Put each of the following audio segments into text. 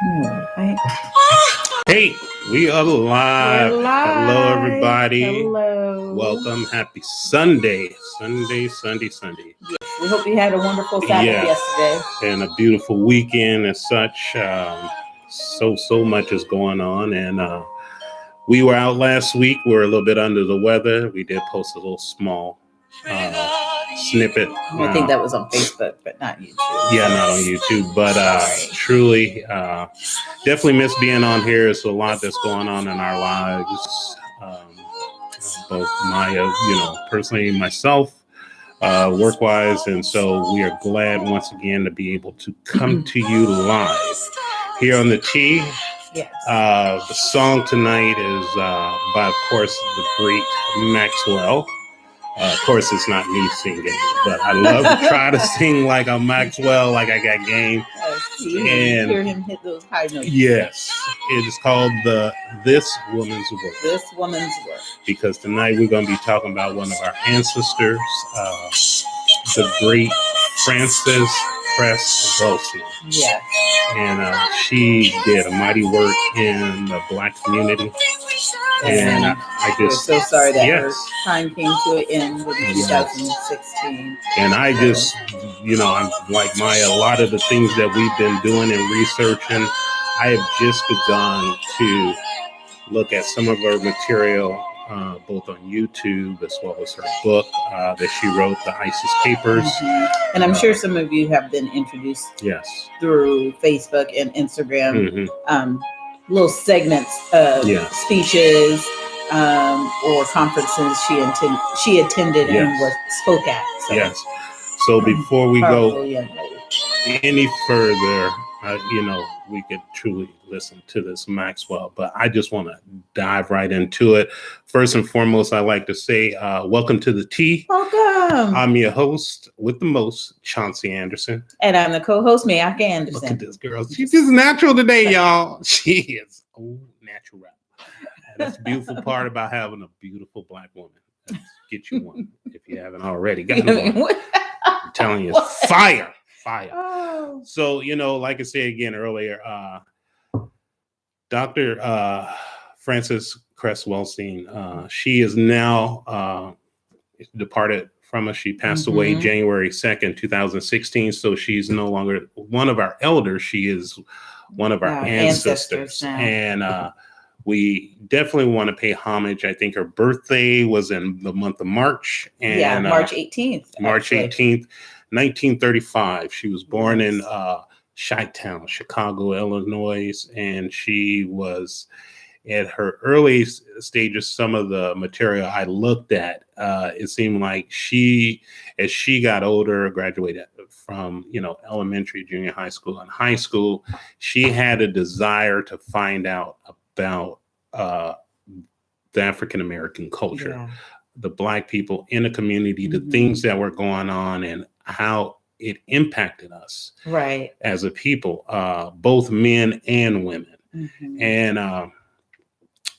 Right. Hey, we are live. We're live. Hello, everybody. Hello. Welcome. Happy Sunday. Sunday. We hope you had a wonderful Sabbath yesterday. And a beautiful weekend and such. So much is going on. And we were out last week. We were a little bit under the weather. We did post a little small snippet. I think that was on Facebook, but not YouTube. Yeah, not on YouTube. But truly, definitely miss being on here. It's a lot that's going on in our lives. Both Maya, personally, myself, work-wise. And so we are glad once again to be able to come to you live here on the T. Yes. The song tonight is by, of course, the great Maxwell. Of course, it's not me singing, but I love to try to sing like a Maxwell, like I got game. And hear him hit those high notes. Yes, it is called This Woman's Work. This Woman's Work. Because tonight we're going to be talking about one of our ancestors, the great Frances Cress Welsing. Yes. And she did a mighty work in the Black community. And I just we're so sorry that her time came to an end in 2016. And I just, I'm like Maya, a lot of the things that we've been doing and researching, I have just begun to look at some of her material, both on YouTube as well as her book that she wrote, The ISIS Papers. Mm-hmm. And I'm sure some of you have been introduced through Facebook and Instagram. Mm-hmm. Little segments of speeches or conferences she attended and spoke at. So. Yes. So before we go any further, we could truly listen to this Maxwell, but I just want to dive right into it. First and foremost, I like to say, welcome to the T. Welcome. I'm your host with the most, Chauncey Anderson. And I'm the co-host, Mayaka Anderson. Look at this girl. She's just natural today, y'all. She is natural. And that's the beautiful part about having a beautiful Black woman. Let's get you one if you haven't already gotten one. I'm telling you, it's fire. Oh. So, like I said again earlier, Dr. Frances Cress Welsing, she is now departed from us. She passed away January 2nd, 2016. So she's no longer one of our elders. She is one of our ancestors. And we definitely want to pay homage. I think her birthday was in the month of March. And, March 18th. March 18th. 1935. She was born in Chi-Town, Chicago, Illinois, and she was at her early stages. Some of the material I looked at, it seemed like as she got older, graduated from elementary, junior high school, and high school, she had a desire to find out about the African American culture, the Black people in the community, the things that were going on, and how it impacted us as a people, both men and women. And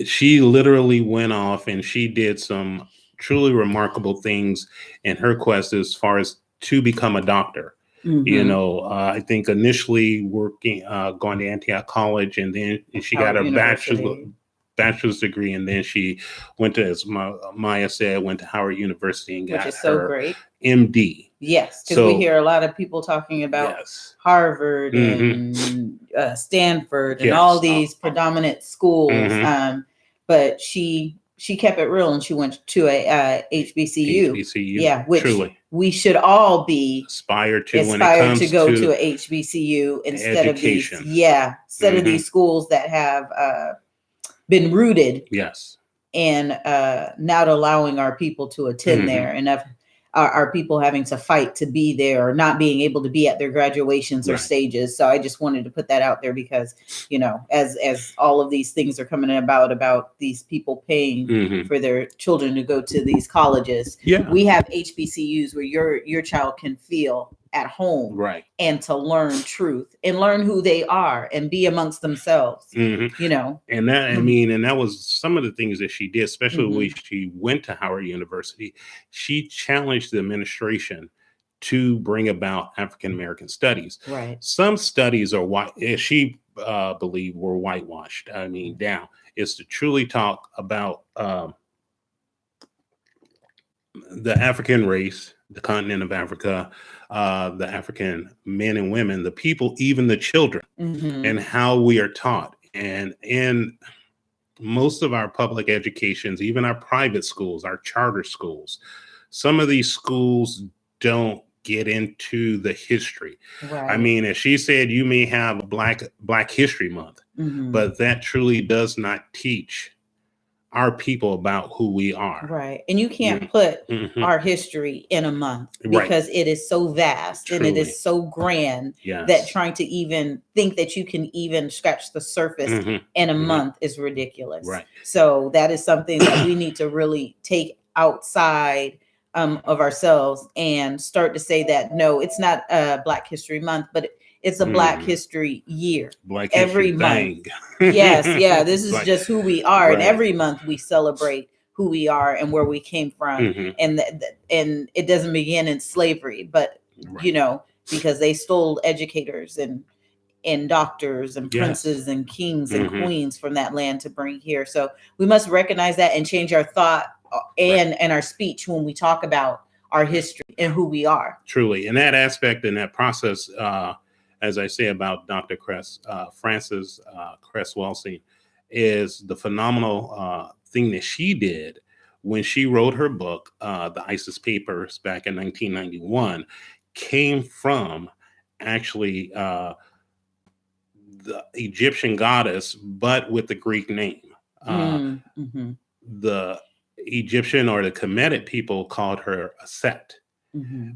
she literally went off and she did some truly remarkable things in her quest as far as to become a doctor. I think initially going to Antioch College, and then she got her bachelor's degree, and then she went to, as Maya said, went to Howard University and got her MD. Yes, because we hear a lot of people talking about Harvard and Stanford and all these predominant schools, but she kept it real and she went to a HBCU. Which truly we should all be aspire to go to a HBCU instead education. Of these schools that have been rooted and not allowing our people to attend there, and our people having to fight to be there or not being able to be at their graduations or stages. So I just wanted to put that out there because, as all of these things are coming about these people paying for their children to go to these colleges, we have HBCUs where your child can feel at home and to learn truth and learn who they are and be amongst themselves, and that, and that was some of the things that she did, especially when she went to Howard University. She challenged the administration to bring about African American studies. Right. Some studies are why she believe were whitewashed. I mean, down. It's to truly talk about the African race, the continent of Africa, the African men and women, the people, even the children, and how we are taught. And in most of our public educations, even our private schools, our charter schools, some of these schools don't get into the history. Right. I mean, as she said, you may have a Black History Month, but that truly does not teach our people about who we are. Right. And you can't put our history in a month because it is so vast and it is so grand that trying to even think that you can even scratch the surface in a month is ridiculous. Right. So that is something that we need to really take outside of ourselves and start to say that, no, it's not a Black History Month, but it's a Black History year. Black every History month. Thing. Yes, yeah. This is just who we are, Right. and every month we celebrate who we are and where we came from, and it doesn't begin in slavery, but you know, because they stole educators and doctors and princes and kings and queens from that land to bring here. So we must recognize that and change our thought and our speech when we talk about our history and who we are. Truly, in that aspect, in that process. As I say about Dr. Cress, Frances Cress Welsing, is the phenomenal thing that she did when she wrote her book, The ISIS Papers, back in 1991, came from actually the Egyptian goddess, but with the Greek name. The Egyptian or the Kemetic people called her a Set.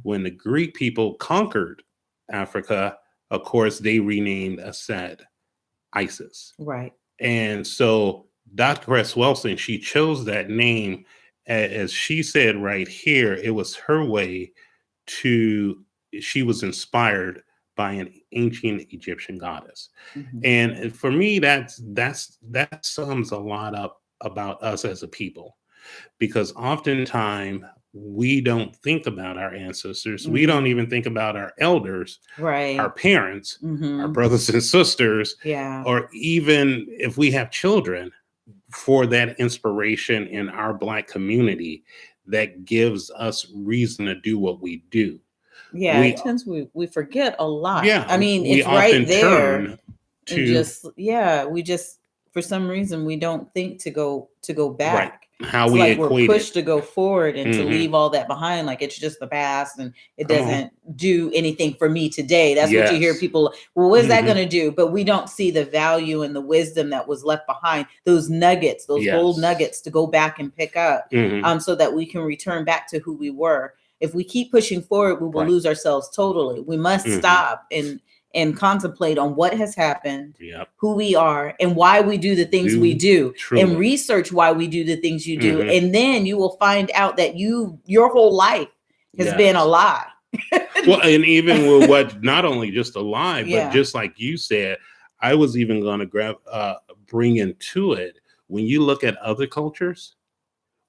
When the Greek people conquered Africa, of course, they renamed Assad ISIS. Right. And so Dr. Cress Welsing, she chose that name, as she said right here, it was her way she was inspired by an ancient Egyptian goddess. And for me, that sums a lot up about us as a people, because oftentimes we don't think about our ancestors. We don't even think about our elders, our parents, our brothers and sisters, or even if we have children, for that inspiration in our Black community that gives us reason to do what we do. Yeah, we forget a lot. Yeah, I mean, it's right there. We just for some reason we don't think to go back. Right. How it's we like we're pushed it. to go forward and to leave all that behind, like it's just the past and it doesn't do anything for me today. That's what you hear people, well, what is that going to do? But we don't see the value and the wisdom that was left behind, those nuggets, those gold nuggets to go back and pick up, so that we can return back to who we were. If we keep pushing forward, we will lose ourselves totally. We must stop and contemplate on what has happened, who we are, and why we do the things we do, and research why we do the things you do. And then you will find out that your whole life has been a lie. Well, and even with what, not only just a lie, but just like you said, I was even going to bring into it, when you look at other cultures,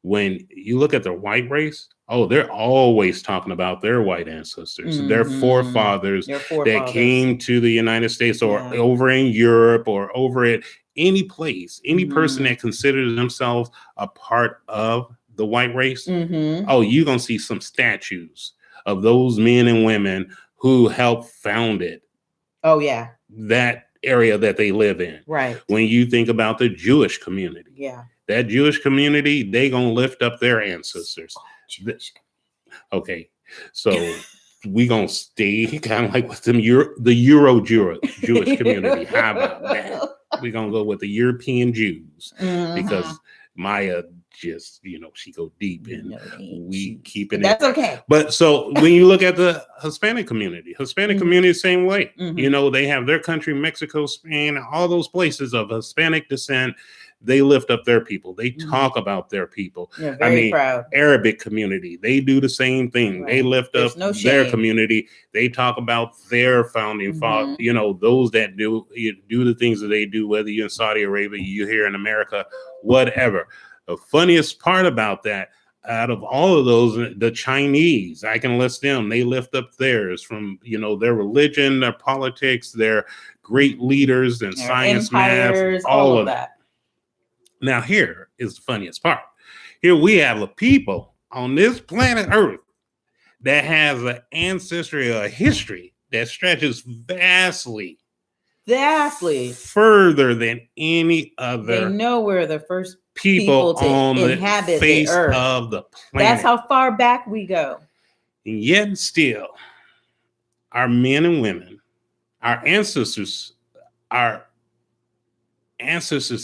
when you look at the white race, they're always talking about their white ancestors, their forefathers that came to the United States or over in Europe or over at any place, any person that considers themselves a part of the white race. You're going to see some statues of those men and women who helped found it. That area that they live in. Right. When you think about the Jewish community. That Jewish community, they going to lift up their ancestors. Okay, so we gonna stay kind of like with them the Euro Jewish community. How about that? We're gonna go with the European Jews because Maya just, she go deep and we keep it. That's okay. But so when you look at the Hispanic community, same way. They have their country, Mexico, Spain, all those places of Hispanic descent. They lift up their people. They talk about their people. Very proud. Arabic community, they do the same thing. They lift up their community. They talk about their founding father. Those that do the things that they do, whether you're in Saudi Arabia, you're here in America, whatever. The funniest part about that, out of all of those, the Chinese, I can list them. They lift up theirs from, their religion, their politics, their great leaders in Their science, empires, math, all of that. Now, here is the funniest part. Here we have a people on this planet Earth that has an ancestry or a history that stretches vastly further than any other. They know we're the first people to on inhabit the face the earth. of the planet. That's how far back we go. And yet still, our men and women, our ancestors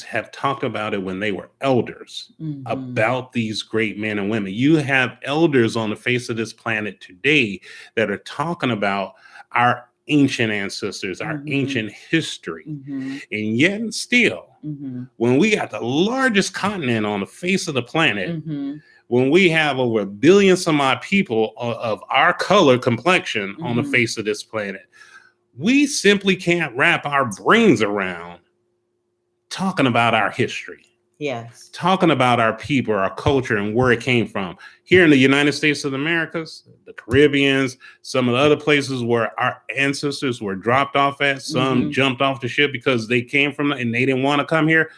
have talked about it when they were elders, about these great men and women. You have elders on the face of this planet today that are talking about our ancient ancestors, our ancient history. And yet still, when we got the largest continent on the face of the planet, when we have over 1 billion some odd people of our color complexion on the face of this planet, we simply can't wrap our brains around talking about our history. Yes. Talking about our people, our culture, and where it came from. Here in the United States of the Americas, the Caribbeans, some of the other places where our ancestors were dropped off at, some jumped off the ship because they came from and they didn't want to come here.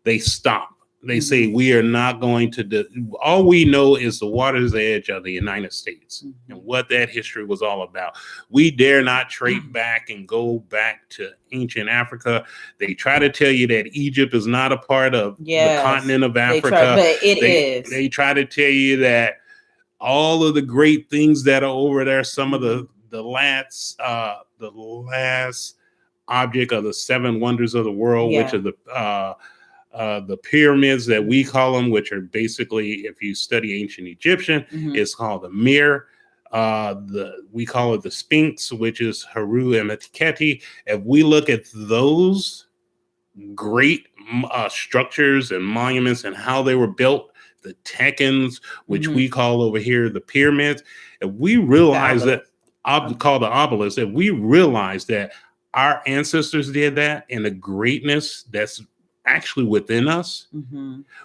They stopped. They say, we are not going to do. All we know is the water's edge of the United States and what that history was all about. We dare not trade back and go back to ancient Africa. They try to tell you that Egypt is not a part of the continent of Africa. But it is. They try to tell you that all of the great things that are over there, some of the last object of the 7 wonders of the world, which are the pyramids that we call them, which are basically, if you study ancient Egyptian, it's called the mirror. We call it the Sphinx, which is Heru and Metketi. If we look at those great structures and monuments and how they were built, the Tekkens, which we call over here the pyramids, if we realize that, called the obelisk, if we realize that our ancestors did that and the greatness that's actually within us,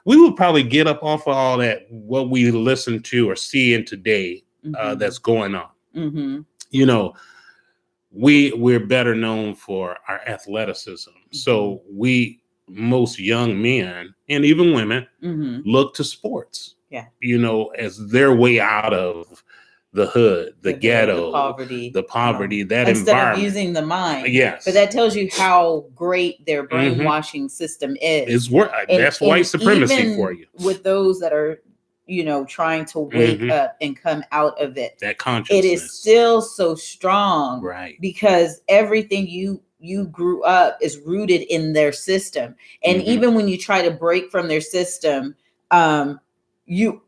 we would probably get up off of all that, what we listen to or see in today that's going on. You know, we're better known for our athleticism. So most young men and even women look to sports, you know, as their way out of the hood, the ghetto, the poverty, that instead environment. Of using the mind. Yes. But that tells you how great their brainwashing system is. That's white supremacy for you. With those that are, you know, trying to wake up and come out of it. That consciousness. It is still so strong. Right. Because everything you grew up is rooted in their system. And even when you try to break from their system,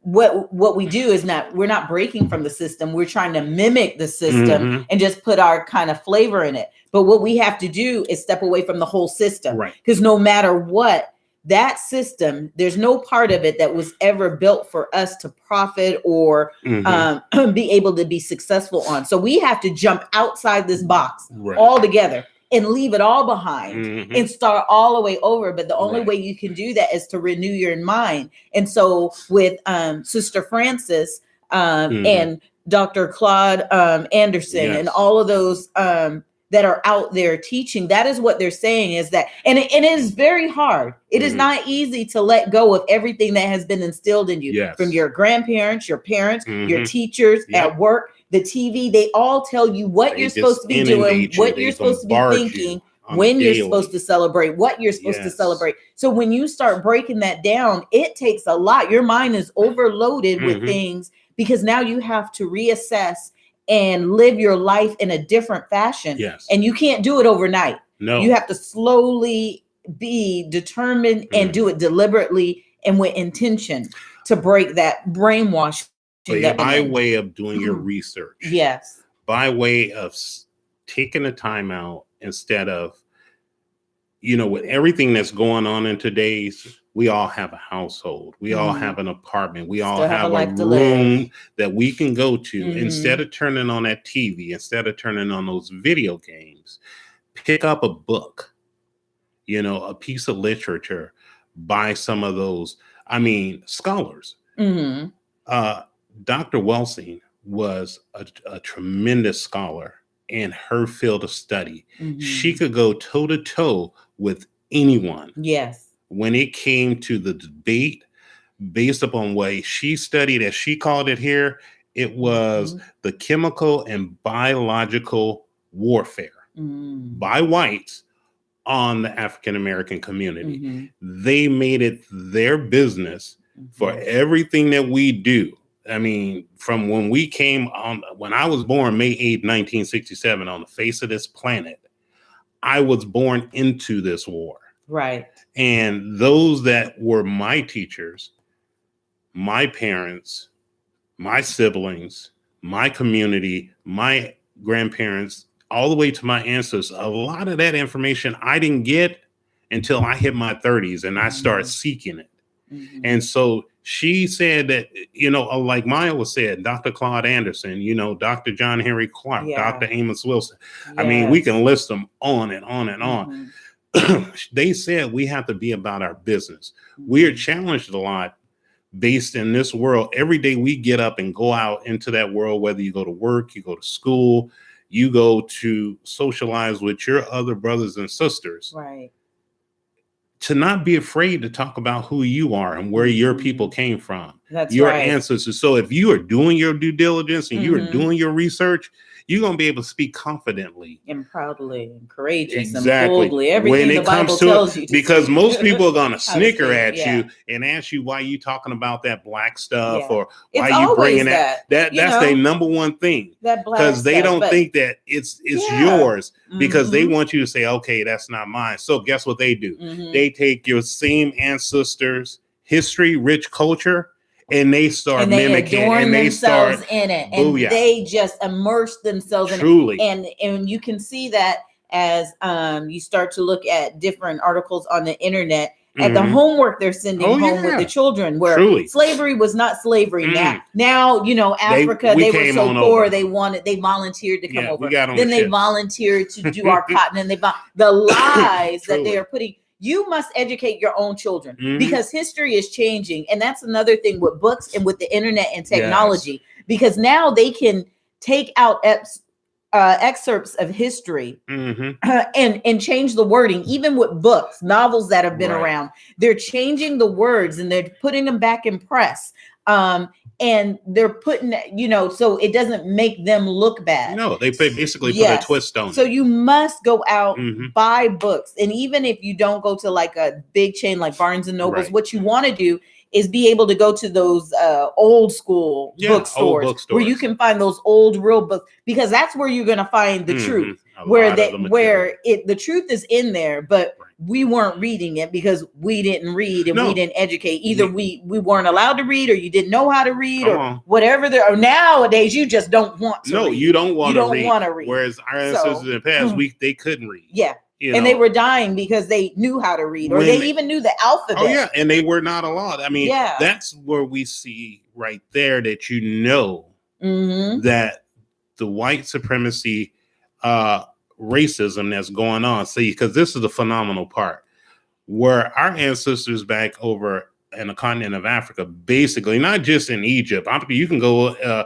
what we do is we're not breaking from the system. We're trying to mimic the system and just put our kind of flavor in it. But what we have to do is step away from the whole system. Right. Because no matter what, that system, there's no part of it that was ever built for us to profit or be able to be successful on. So we have to jump outside this box altogether and leave it all behind and start all the way over. But the only way you can do that is to renew your mind. And so with Sister Francis and Dr. Claude Anderson and all of those that are out there teaching, that is what they're saying is that, and it is very hard. It is not easy to let go of everything that has been instilled in you from your grandparents, your parents, your teachers at work. The TV, they all tell you what you're supposed to be doing, what you're supposed to be thinking, when you're supposed to celebrate, what you're supposed to celebrate. So when you start breaking that down, it takes a lot. Your mind is overloaded with things because now you have to reassess and live your life in a different fashion. Yes. And you can't do it overnight. No. You have to slowly be determined and do it deliberately and with intention to break that brainwash. But by way of doing your research. Yes. By way of taking the time out instead of, you know, with everything that's going on in today's, we all have a household. We all have an apartment. We all have a room that we can go to. Instead of turning on that TV, instead of turning on those video games, pick up a book, you know, a piece of literature by some of those, scholars. Dr. Welsing was a tremendous scholar in her field of study. Mm-hmm. She could go toe to toe with anyone. Yes. When it came to the debate based upon what she studied, as she called it here, it was the chemical and biological warfare by whites on the African American community. They made it their business for everything that we do. I mean, from when we came on, when I was born May 8, 1967, on the face of this planet, I was born into this war. Right. And those that were my teachers, my parents, my siblings, my community, my grandparents, all the way to my ancestors, a lot of that information I didn't get until I hit my 30s and I started seeking it. And so she said that, you know, like Maya was said, Dr. Claude Anderson, you know, Dr. John Henry Clark, Dr. Amos Wilson. I mean, we can list them on and on and on. They said we have to be about our business. We are challenged a lot based in this world. Every day we get up and go out into that world, whether you go to work, you go to school, you go to socialize with your other brothers and sisters. Right. To not be afraid to talk about who you are and where your people came from. That's your right. ancestors. So if you are doing your due diligence and you are doing your research, you're going to be able to speak confidently and proudly and courageous and boldly. Everything the Bible tells you to because speak. most people are going to snicker at yeah. you and ask you why you talking about that black stuff or it's why you bringing that. That's their number one thing. That black because they stuff, don't think that it's yours because they want you to say, okay, that's not mine. So guess what they do? They take your same ancestors' history, rich culture, and they start mimicking and they themselves start in it, and they just immerse themselves in it. And you can see that as you start to look at different articles on the internet at the homework they're sending home with the children, where slavery was not slavery. Now, you know, Africa, they were so poor, they volunteered to come over. Then they volunteered to do our cotton, and the lies that they are putting. You must educate your own children because history is changing. And that's another thing with books and with the internet and technology, because now they can take out excerpts of history and change the wording. Even with books, novels that have been around, they're changing the words and they're putting them back in press. And they're putting, you know, so it doesn't make them look bad. No, they basically put a twist on it. So you must go out, buy books. And even if you don't go to like a big chain like Barnes and Nobles, what you want to do is be able to go to those old school bookstores where you can find those old real books, because that's where you're going to find the truth. The truth is in there, but we weren't reading it because we didn't read and we didn't educate. Either we weren't allowed to read, or you didn't know how to read, or whatever. Or nowadays you just don't want to read. You don't want to read. Whereas our ancestors in the past, they couldn't read. And they were dying because they knew how to read, or they even knew the alphabet. And they were not allowed. I mean, that's where we see right there that you know that the white supremacy racism that's going on. See, because this is the phenomenal part, where our ancestors back over in the continent of Africa, basically, not just in Egypt, you can go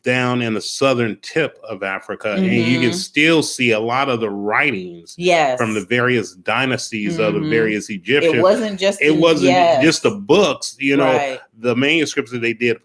down in the southern tip of Africa and you can still see a lot of the writings from the various dynasties of the various Egyptians. It wasn't just just the books, you know, the manuscripts that they did,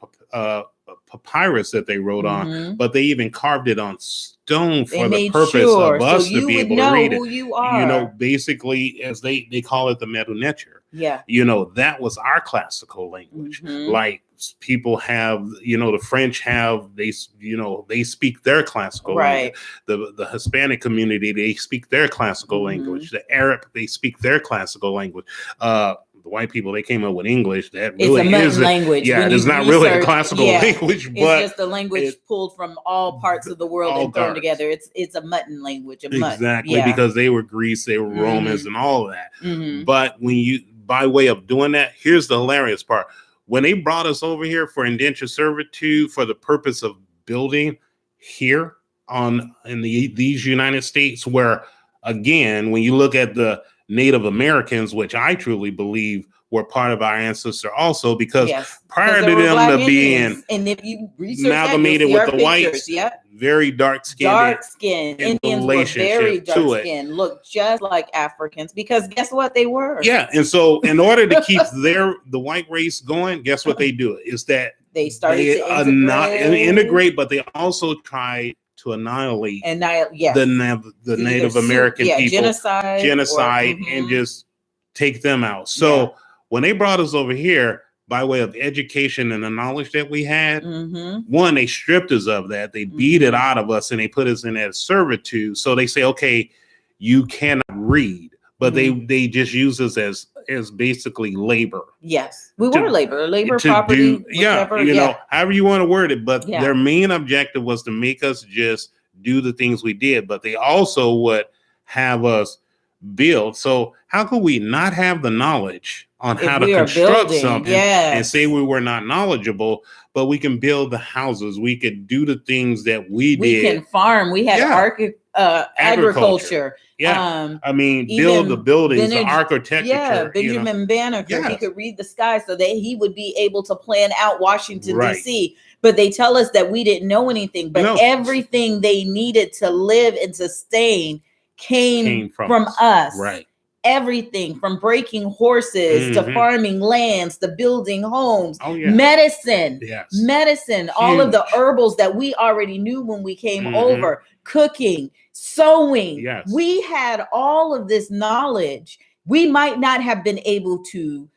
papyrus that they wrote on, but they even carved it on stone for the purpose of us to be able to read it. You know, basically, as they call it, the Medu Neter. You know, that was our classical language. Like people have, you know, the French have, they speak their classical language. The Hispanic community, they speak their classical language. The Arab, they speak their classical language. The white people, they came up with English. That really is a language. Yeah, it's not really a classical language, but it's just a language pulled from all parts of the world and thrown together. It's a mutton language. Because they were Greece, they were Romans, and all of that. But by way of doing that, here's the hilarious part: when they brought us over here for indentured servitude for the purpose of building here in these United States, where again, when you look at the Native Americans, which I truly believe were part of our ancestor also, because prior to there were them Black to Indians. being and if you research amalgamated that, with the pictures. whites, very dark skinned. Dark skinned Indians were very dark skinned, looked just like Africans, because guess what they were? Yeah, and so in order to keep the white race going, guess what they do? Is that they started to integrate, but they also tried to annihilate the Native American people, genocide, and just take them out. So when they brought us over here, by way of education and the knowledge that we had, one, they stripped us of that. They beat it out of us and they put us in that servitude. So they say, okay, you cannot read, but they just use us as basically labor. Yes, we were labor property. Know, however you want to word it. But their main objective was to make us just do the things we did. But they also would have us build. So how could we not have the knowledge on how to construct something and say we were not knowledgeable, but we can build the houses, we could do the things that we did. We can farm. We had agriculture. I mean, build the buildings, the architecture. Yeah, Benjamin Banneker, he could read the sky so that he would be able to plan out Washington, D.C. But they tell us that we didn't know anything, but everything they needed to live and sustain came from us. Right. Everything from breaking horses to farming lands to building homes, medicine, all of the herbals that we already knew when we came over, cooking, sewing. We had all of this knowledge. We might not have been able to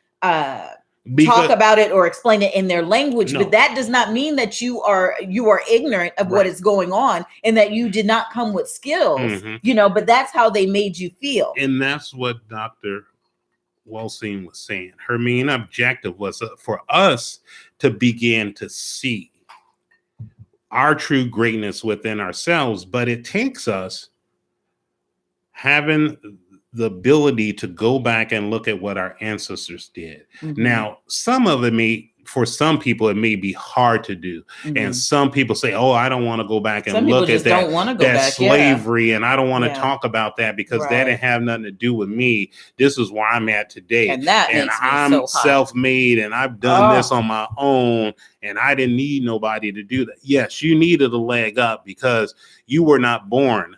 talk about it or explain it in their language, but that does not mean that you are ignorant of what is going on and that you did not come with skills, but that's how they made you feel. And that's what Dr. Welsing was saying. Her main objective was for us to begin to see our true greatness within ourselves, but it takes us having the ability to go back and look at what our ancestors did. Now, some of it for some people, it may be hard to do. And some people say, oh, I don't want to go back and look at that slavery. And I don't want to talk about that because that didn't have nothing to do with me. This is where I'm at today. And I'm self-made and I've done this on my own and I didn't need nobody to do that. Yes, you needed a leg up because you were not born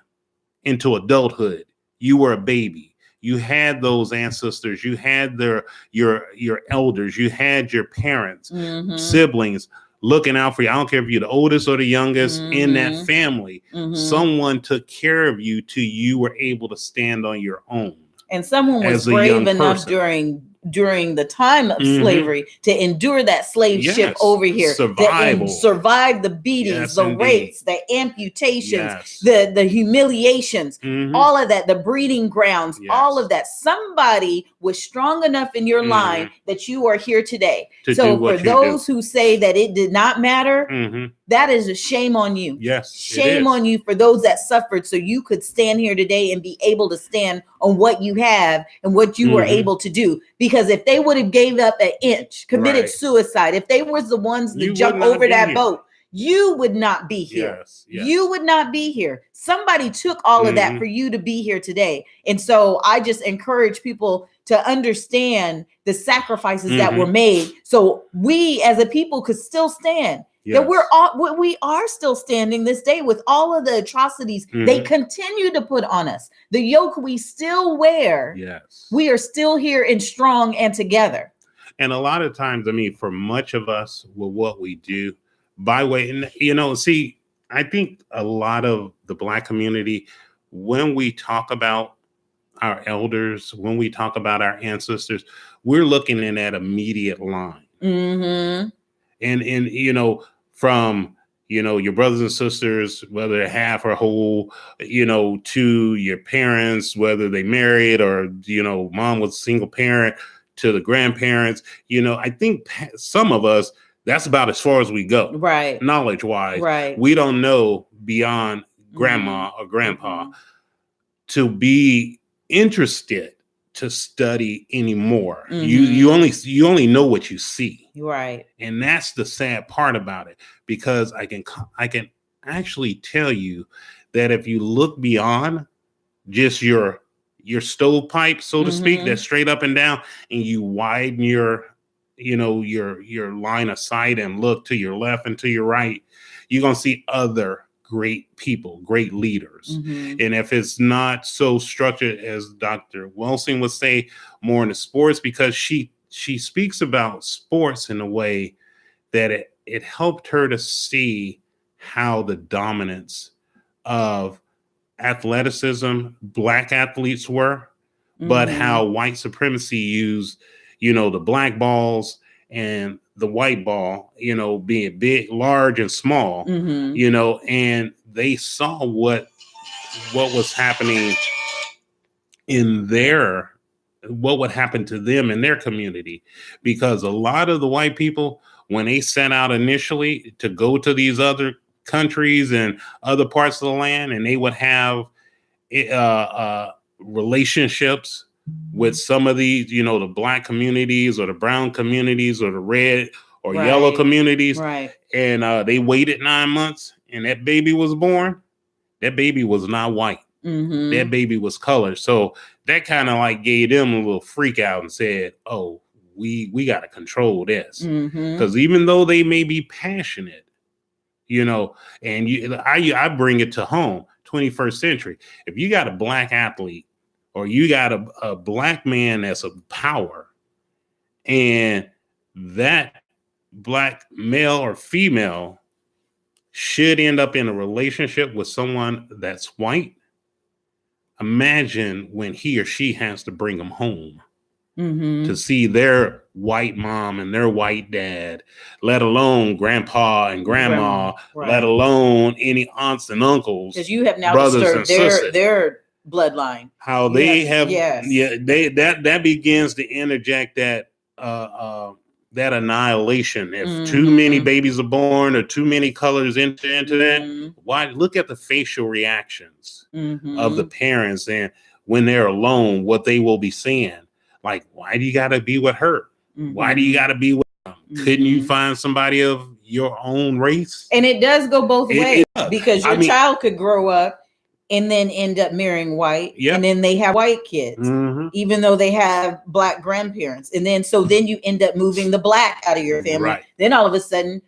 into adulthood. You were a baby. You had those ancestors. You had your elders. You had your parents, siblings looking out for you. I don't care if you're the oldest or the youngest in that family. Someone took care of you till you were able to stand on your own. And someone was brave enough during the time of slavery to endure that slave ship over here, survive the beatings, the rapes, the amputations, the humiliations, all of that, the breeding grounds, all of that. Somebody was strong enough in your line that you are here today. So for those who say that it did not matter, that is a shame on you. Yes, shame on you for those that suffered so you could stand here today and be able to stand on what you have and what you were able to do. Because if they would have gave up an inch, committed suicide, if they were the ones that jumped over that boat, you would not be here. You would not be here. Somebody took all of that for you to be here today. And so I just encourage people to understand the sacrifices that were made so we as a people could still stand. That we are still standing this day with all of the atrocities they continue to put on us. The yoke we still wear. We are still here and strong and together. And a lot of times, I mean, for much of us, with what we do, by way, and see, I think a lot of the Black community, when we talk about our elders, when we talk about our ancestors, we're looking in that immediate line. And from, your brothers and sisters, whether they're half or whole, to your parents, whether they married or, mom was a single parent, to the grandparents, I think some of us, that's about as far as we go. Right. Knowledge wise. Right. We don't know beyond grandma or grandpa to be interested to study anymore. You only know what you see. Right. And that's the sad part about it, because I can actually tell you that if you look beyond just your your stovepipe, so to speak, that's straight up and down, and you widen your line of sight and look to your left and to your right, you're going to see other great people, great leaders. And if it's not so structured as Dr. Welsing would say, more in the sports, because she speaks about sports in a way that it helped her to see how the dominance of athleticism, Black athletes were, but how white supremacy used, the black balls and the white ball, being big, large, and small, and they saw what was happening what would happen to them in their community. Because a lot of the white people, when they set out initially to go to these other countries and other parts of the land, and they would have relationships with some of these, the Black communities or the brown communities or the red or yellow communities. And they waited 9 months and that baby was born. That baby was not white. That baby was colored. So that kind of like gave them a little freak out and said, oh, we got to control this. Because even though they may be passionate, and I bring it to home, 21st century. If you got a Black athlete or you got a Black man that's of power, and that Black male or female should end up in a relationship with someone that's white, imagine when he or she has to bring them home to see their white mom and their white dad, let alone grandpa and grandma, let alone any aunts and uncles. Because you have now disturbed their bloodline. How they have, that begins to interject that annihilation. If too many babies are born or too many colors enter into that, why look at the facial reactions of the parents, and when they're alone, what they will be saying. Like, why do you got to be with her? Why do you got to be with them? Couldn't you find somebody of your own race? And it does go both ways, because your child could grow up and then end up marrying white, and then they have white kids, even though they have Black grandparents. And then you end up moving the Black out of your family. Then all of a sudden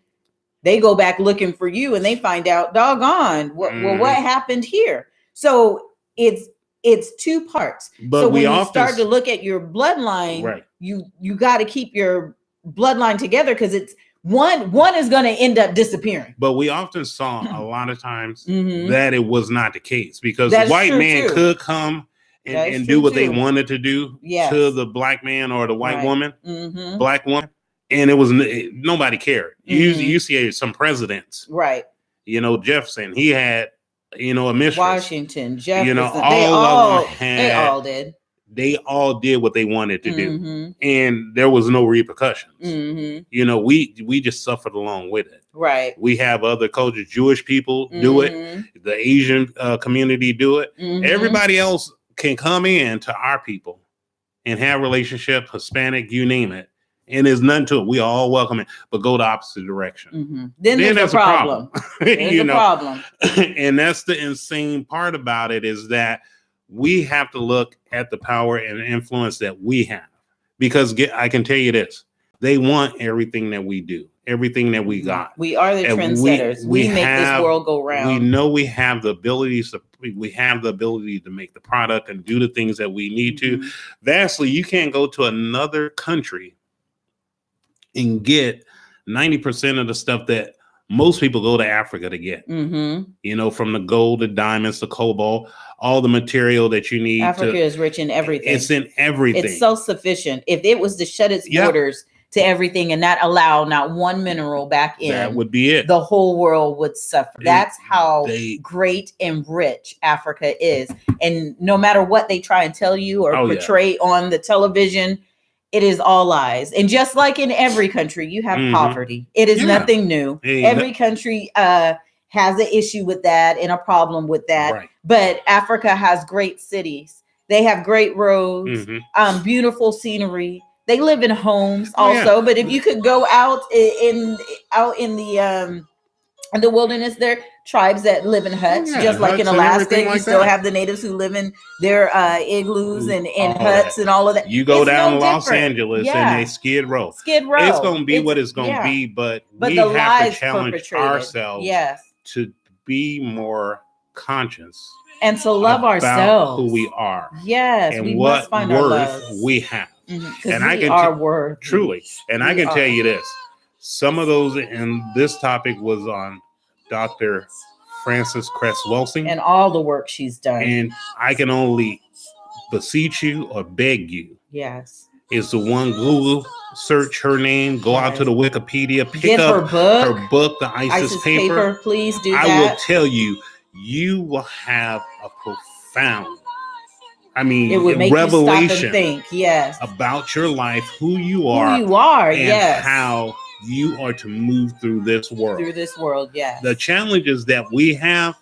they go back looking for you and they find out, doggone, what happened here? So it's two parts. But so when you start to look at your bloodline, you got to keep your bloodline together, because it's one is going to end up disappearing. But we often saw a lot of times that it was not the case, because the white man could come and do what they wanted to do to the Black man or the white woman, Black woman, and it was nobody cared. You see some presidents, Jefferson, he had a mistress. Washington, Jefferson, they all did. They all did what they wanted to do, and there was no repercussions. We just suffered along with it. We have other cultures. Jewish people do it. The Asian community do it. Everybody else can come in to our people and have relationship. Hispanic, you name it. And there's none to it. We all welcome it, but go the opposite direction. Then there's a problem. There's a problem. And that's the insane part about it, is that we have to look at the power and influence that we have. Because I can tell you this, they want everything that we do, everything that we got. We are the trendsetters. We make this world go round. We know we have the abilities to make the product and do the things that we need to. Vastly, you can't go to another country and get 90% of the stuff that most people go to Africa to get, from the gold, the diamonds, the cobalt, all the material that you need. Africa is rich in everything. It's in everything. It's self-sufficient. If it was to shut its borders to everything and not allow not one mineral back in, that would be it. The whole world would suffer. That's how great and rich Africa is. And no matter what they try and tell you or portray on the television, it is all lies. And just like in every country, you have poverty. It is nothing new. Every country has an issue with that and a problem with that. But Africa has great cities. They have great roads, beautiful scenery. They live in homes also. But if you could go out in the wilderness there, tribes that live in huts, just like in Alaska. You still have the natives who live in their igloos and huts and all of that. You go down to Los Angeles and they Skid Row. Skid Row. It's going to be what it's going to be, but we have to challenge ourselves to be more conscious. And to love ourselves. Who we are. Yes. And what worth we have. And I can worth. Truly. And I can tell you this. Some of those in this topic was on Dr. Frances Cress Welsing. And all the work she's done. And I can only beseech you or beg you. Yes. Is the one Google, search her name, go out to the Wikipedia, pick up her book, The ISIS Paper. Please do that. I will tell you, you will have a profound, revelation you stop and think, yes, about your life, who you are, and how you are to move through this world. Yes. The challenges that we have,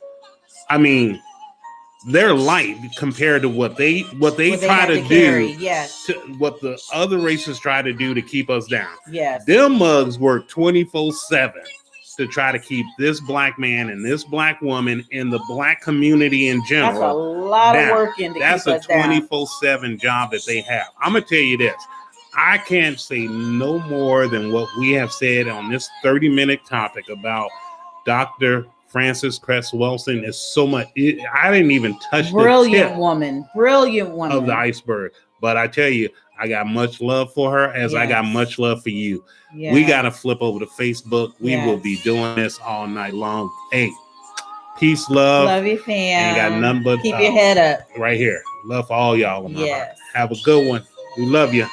they're light compared to what they try to do. Yes. To what the other races try to do to keep us down. Yes. Them mugs work 24/7 to try to keep this black man and this black woman in the black community in general. That's a lot of work in. That's a 24/7 job that they have. I'm gonna tell you this. I can't say no more than what we have said on this 30-minute topic about Dr. Frances Cress Welsing. Is so much. I didn't even touch brilliant woman of the iceberg. But I tell you, I got much love for her as I got much love for you. Yes. We got to flip over to Facebook. We will be doing this all night long. Hey, peace, love. Love you, fam. Ain't got nothing but keep your head up. Right here. Love for all y'all. Have a good one. We love you.